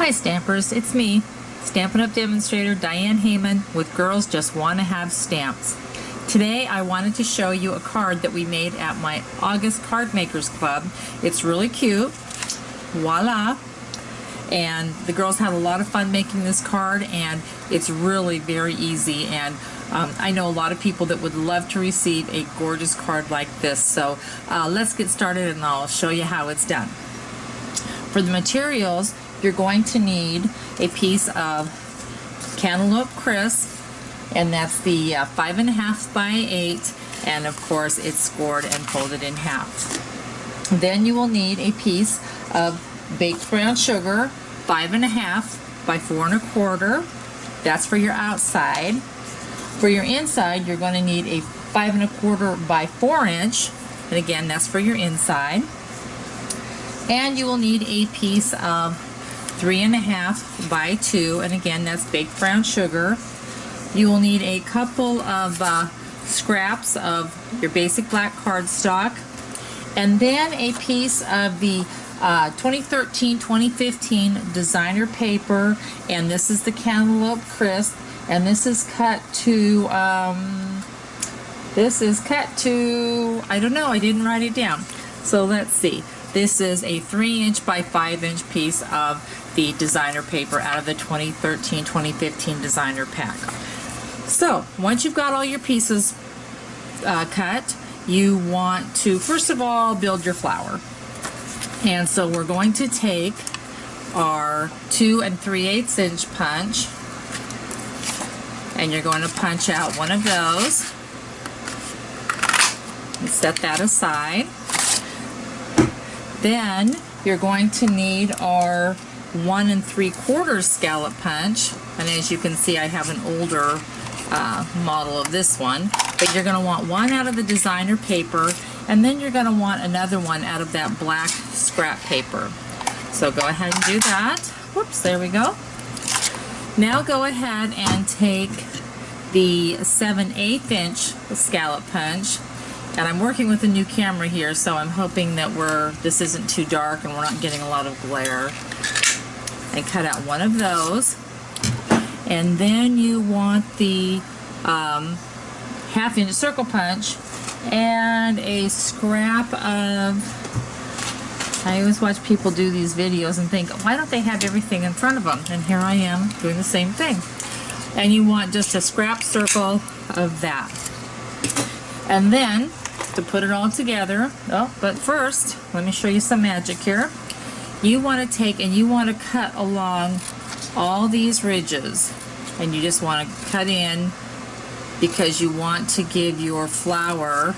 Hi Stampers, it's me, Stampin' Up! Demonstrator Diane Heyman with Girls Just Want to Have Stamps. Today I wanted to show you a card that we made at my August Card Makers Club. It's really cute. Voila! And the girls had a lot of fun making this card, and it's really very easy, and I know a lot of people that would love to receive a gorgeous card like this. So let's get started and I'll show you how it's done. For the materials, you're going to need a piece of Cantaloupe Crisp, and that's the 5.5 by 8, and of course it's scored and folded in half. Then you will need a piece of baked brown sugar, 5.5 by 4.25. That's for your outside. For your inside, you're going to need a 5.25 by 4 inch, and again that's for your inside. And you will need a piece of 3.5 by 2, and again that's baked brown sugar. You will need a couple of scraps of your basic black cardstock, and then a piece of the 2013-2015 designer paper, and this is the Cantaloupe Crisp, and this is cut to I don't know, I didn't write it down. So let's see. This is a 3-inch by 5-inch piece of the designer paper out of the 2013-2015 designer pack. So once you've got all your pieces cut, you want to first of all build your flower. And so we're going to take our 2 3/8 inch punch, and you're going to punch out one of those and set that aside. Then you're going to need our 1 3/4 scallop punch, and as you can see I have an older model of this one, but you're going to want one out of the designer paper, and then you're going to want another one out of that black scrap paper. So go ahead and do that. Whoops, there we go. Now go ahead and take the 7/8 inch scallop punch, and I'm working with a new camera here, so I'm hoping that this isn't too dark and we're not getting a lot of glare. And cut out one of those. And then you want the 1/2 inch circle punch and a scrap of, I always watch people do these videos and think, why don't they have everything in front of them? And here I am doing the same thing. And you want just a scrap circle of that. And then to put it all together, but first let me show you some magic here. You want to take and you want to cut along all these ridges, and you just want to cut in because you want to give your flower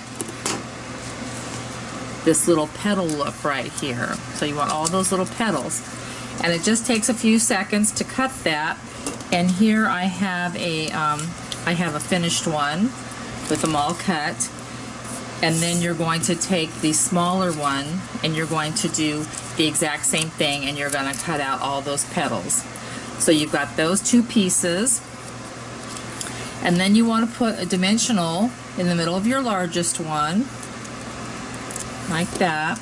this little petal look right here. So you want all those little petals, and it just takes a few seconds to cut that. And here I have a finished one with them all cut. And then you're going to take the smaller one and you're going to do the exact same thing, and you're going to cut out all those petals. So you've got those two pieces, and then you want to put a dimensional in the middle of your largest one, like that.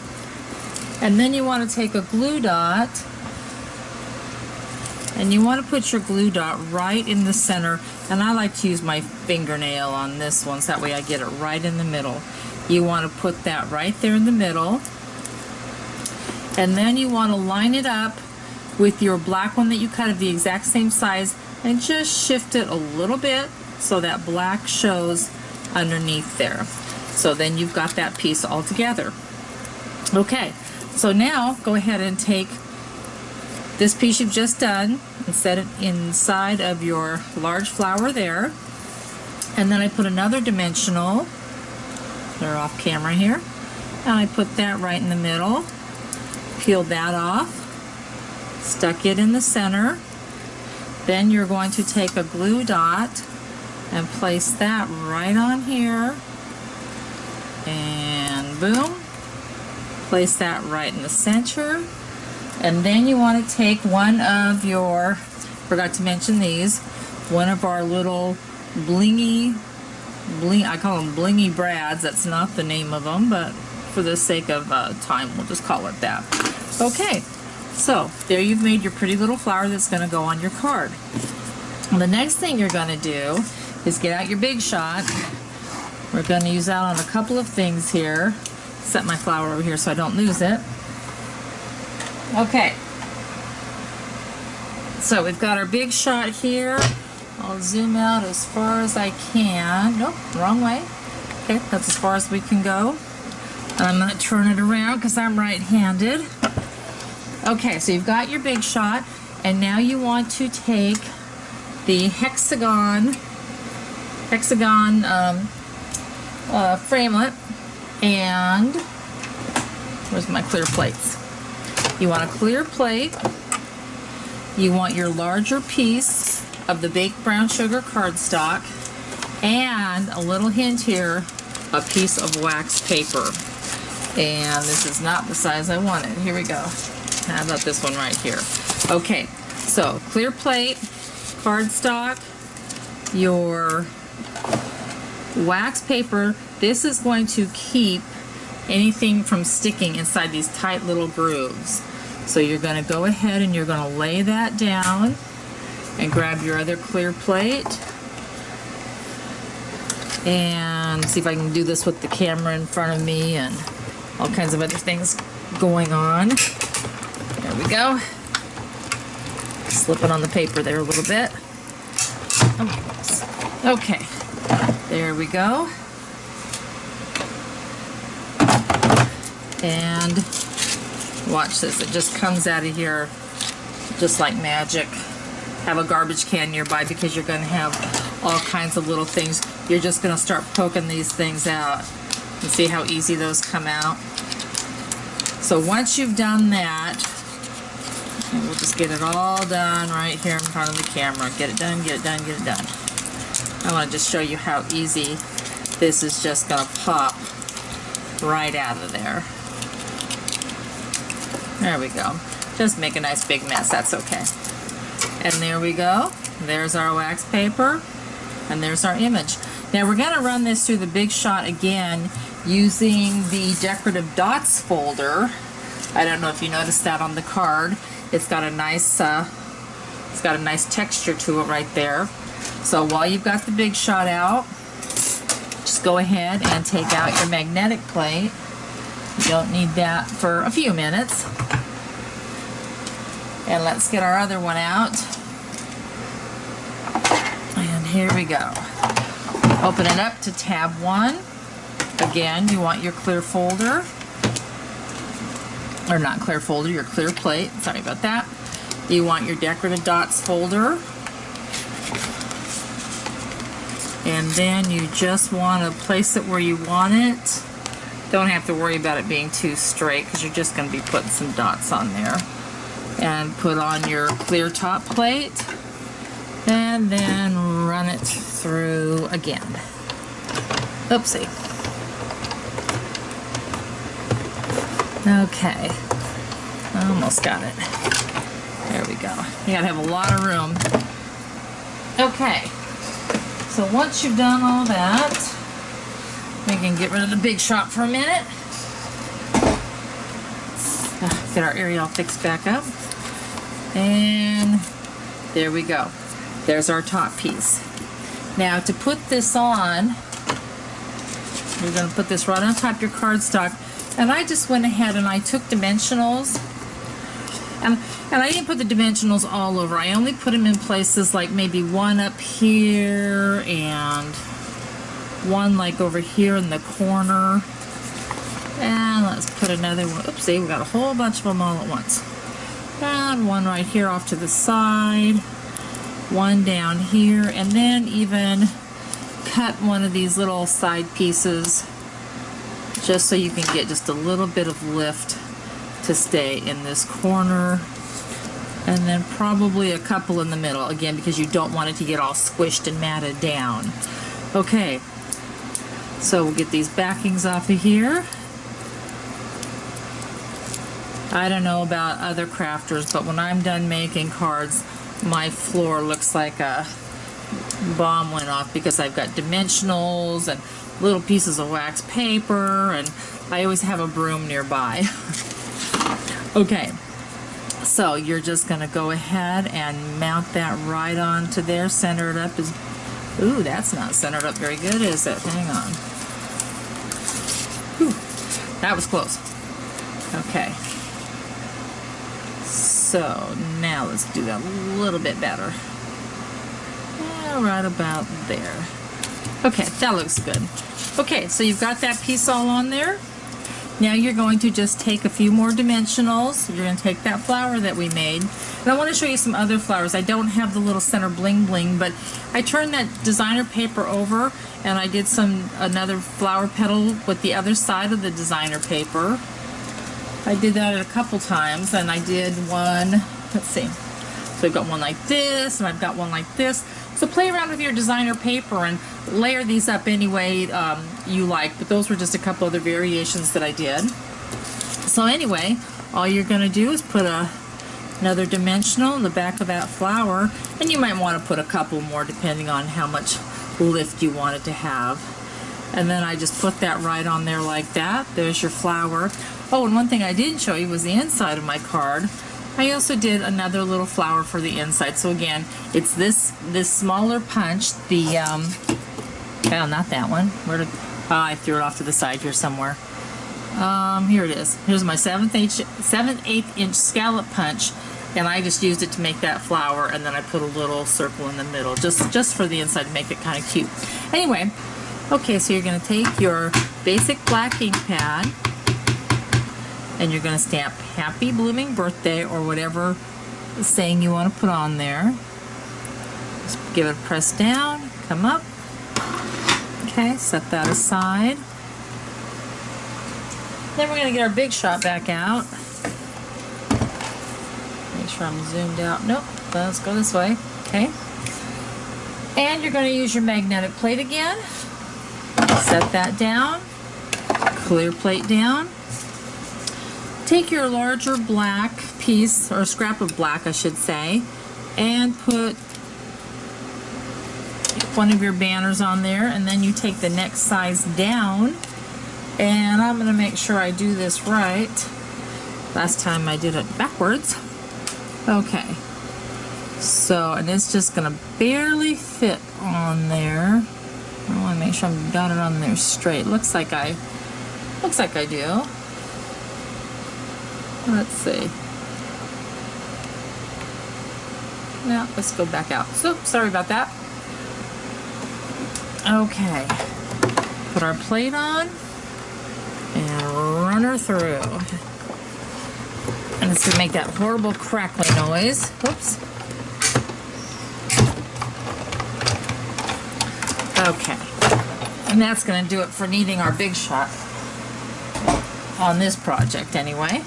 And then you want to take a glue dot, and you want to put your glue dot right in the center, and I like to use my fingernail on this one so that way I get it right in the middle. You want to put that right there in the middle, and then you want to line it up with your black one that you cut of the exact same size, and just shift it a little bit so that black shows underneath there. So then you've got that piece all together. Okay, so now go ahead and take this piece you've just done and set it inside of your large flower there, and then I put another dimensional, they're off camera here, and I put that right in the middle, peeled that off, stuck it in the center. Then you're going to take a glue dot and place that right on here, and boom, place that right in the center. And then you want to take one of your, forgot to mention these, one of our little I call them blingy brads. That's not the name of them, but for the sake of time, we'll just call it that. Okay, So there you've made your pretty little flower that's going to go on your card. The next thing you're going to do is get out your Big Shot. We're going to use that on a couple of things here. Set my flower over here so I don't lose it. Okay. So we've got our Big Shot here. I'll zoom out as far as I can. Nope, wrong way. Okay, that's as far as we can go. And I'm going to turn it around because I'm right-handed. Okay, so you've got your Big Shot, and now you want to take the Hexagon framelit, and where's my clear plates? You want a clear plate. You want your larger piece of the baked brown sugar cardstock, and a little hint here, a piece of wax paper. And this is not the size I wanted. Here we go. How about this one right here? Okay, so clear plate, cardstock, your wax paper. This is going to keep anything from sticking inside these tight little grooves. So you're going to go ahead and you're going to lay that down and grab your other clear plate and see if I can do this with the camera in front of me and all kinds of other things going on. There we go. Slipping on the paper there a little bit. Okay, there we go. And watch this, it just comes out of here just like magic. Have a garbage can nearby because you're going to have all kinds of little things. You're just going to start poking these things out and see how easy those come out. So once you've done that, we'll just get it all done right here in front of the camera. Get it done, get it done, get it done. I want to just show you how easy this is just going to pop right out of there. There we go. Just make a nice big mess, that's okay. And there we go. There's our wax paper, and there's our image. Now we're going to run this through the Big Shot again using the decorative dots folder. I don't know if you noticed that on the card. It's got a nice texture to it right there. So while you've got the Big Shot out, just go ahead and take out your magnetic plate. You don't need that for a few minutes. And let's get our other one out. And here we go. Open it up to tab 1. Again, you want your clear folder. Or not clear folder, your clear plate. Sorry about that. You want your decorative dots folder. And then you just want to place it where you want it. Don't have to worry about it being too straight because you're just going to be putting some dots on there. And put on your clear top plate and then run it through again. Oopsie. Okay, almost got it. There we go. You gotta have a lot of room. Okay, so once you've done all that, we can get rid of the Big Shot for a minute. Get our aerial fixed back up. And there we go. There's our top piece. Now to put this on, you're going to put this right on top of your cardstock. And I just went ahead and I took dimensionals. And I didn't put the dimensionals all over. I only put them in places like maybe one up here and one like over here in the corner. And let's put another one. Oopsie, we got a whole bunch of them all at once. And one right here off to the side. One down here. And then even cut one of these little side pieces just so you can get just a little bit of lift to stay in this corner. And then probably a couple in the middle, again, because you don't want it to get all squished and matted down. Okay, so we'll get these backings off of here. I don't know about other crafters, but when I'm done making cards, my floor looks like a bomb went off because I've got dimensionals and little pieces of wax paper, and I always have a broom nearby. Okay, So you're just going to go ahead and mount that right onto there, center it up. Ooh, that's not centered up very good, is it? Hang on. Whew, that was close. Okay. So now let's do that a little bit better. Yeah, right about there. Okay, that looks good. Okay, so you've got that piece all on there. Now you're going to just take a few more dimensionals. You're going to take that flower that we made. And I want to show you some other flowers. I don't have the little center bling bling, but I turned that designer paper over and I did another flower petal with the other side of the designer paper. I did that a couple times, and I did one, let's see. So I've got one like this, and I've got one like this. So play around with your designer paper and layer these up any way you like, but those were just a couple other variations that I did. So anyway, all you're going to do is put another dimensional in the back of that flower, and you might want to put a couple more depending on how much lift you want it to have. And then I just put that right on there like that. There's your flower. Oh, and one thing I didn't show you was the inside of my card. I also did another little flower for the inside. So again, it's this smaller punch, the oh, not that one. Where did I threw it off to the side here somewhere. Here it is. Here's my 7/8 inch scallop punch, and I just used it to make that flower, and then I put a little circle in the middle just for the inside to make it kind of cute. Anyway, okay, so you're going to take your basic black ink pad, and you're going to stamp Happy Blooming Birthday or whatever saying you want to put on there. Just give it a press down, come up. Okay, set that aside. Then we're going to get our Big Shot back out. Make sure I'm zoomed out. Nope, let's go this way. Okay. And you're going to use your magnetic plate again. Set that down. Clear plate down. Take your larger black piece, or scrap of black I should say, and put one of your banners on there, and then you take the next size down, and I'm going to make sure I do this right. Last time I did it backwards. Okay, so, and it's just going to barely fit on there. I want to make sure I've got it on there straight. Looks like I do. Let's see. Now let's go back out. So sorry about that. Okay, put our plate on and run her through. And it's gonna make that horrible crackling noise. Whoops. Okay, and that's gonna do it for needing our Big Shot on this project anyway.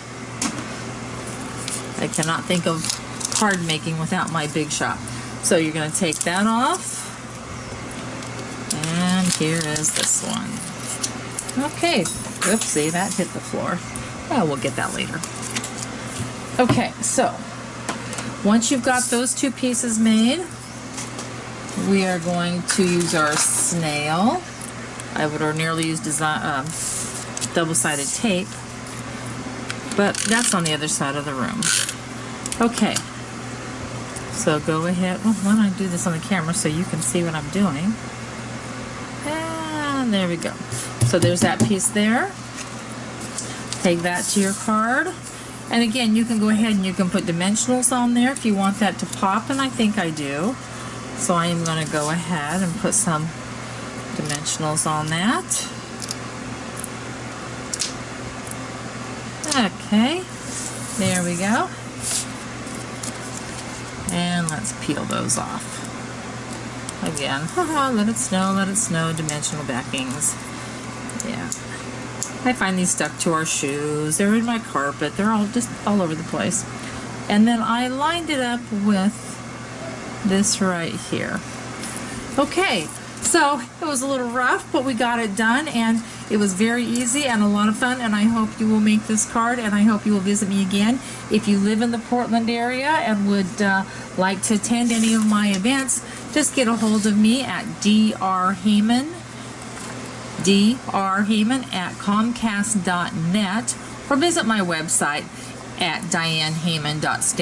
I cannot think of card making without my Big Shot. So you're going to take that off. And here is this one. Okay. Oopsie, that hit the floor. Oh, we'll get that later. Okay, so once you've got those two pieces made, we are going to use our snail. I would ordinarily use double-sided tape, but that's on the other side of the room. Okay, so go ahead. Well, why don't I do this on the camera so you can see what I'm doing? And there we go. So there's that piece there. Take that to your card. And again, you can go ahead and you can put dimensionals on there if you want that to pop, and I think I do. So I am going to go ahead and put some dimensionals on that. Okay, there we go. And let's peel those off. Again, let it snow, dimensional backings. Yeah. I find these stuck to our shoes. They're in my carpet. They're all just all over the place. And then I lined it up with this right here. Okay, so it was a little rough, but we got it done, and it was very easy and a lot of fun, and I hope you will make this card, and I hope you will visit me again. If you live in the Portland area and would like to attend any of my events, just get a hold of me at drheyman at comcast.net, or visit my website. at dianeheyman.stamp